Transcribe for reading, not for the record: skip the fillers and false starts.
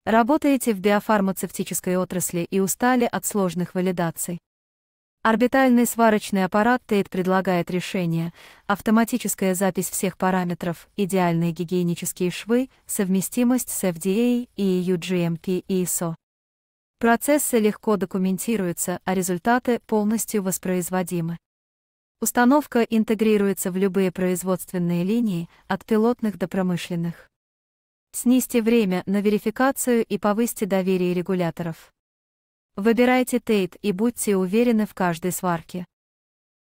Работаете в биофармацевтической отрасли и устали от сложных валидаций? Орбитальный сварочный аппарат TATE предлагает решение: автоматическая запись всех параметров, идеальные гигиенические швы, совместимость с FDA, EU GMP и ISO. Процессы легко документируются, а результаты полностью воспроизводимы. Установка интегрируется в любые производственные линии, от пилотных до промышленных. Снизьте время на верификацию и повысьте доверие регуляторов. Выбирайте TATE и будьте уверены в каждой сварке.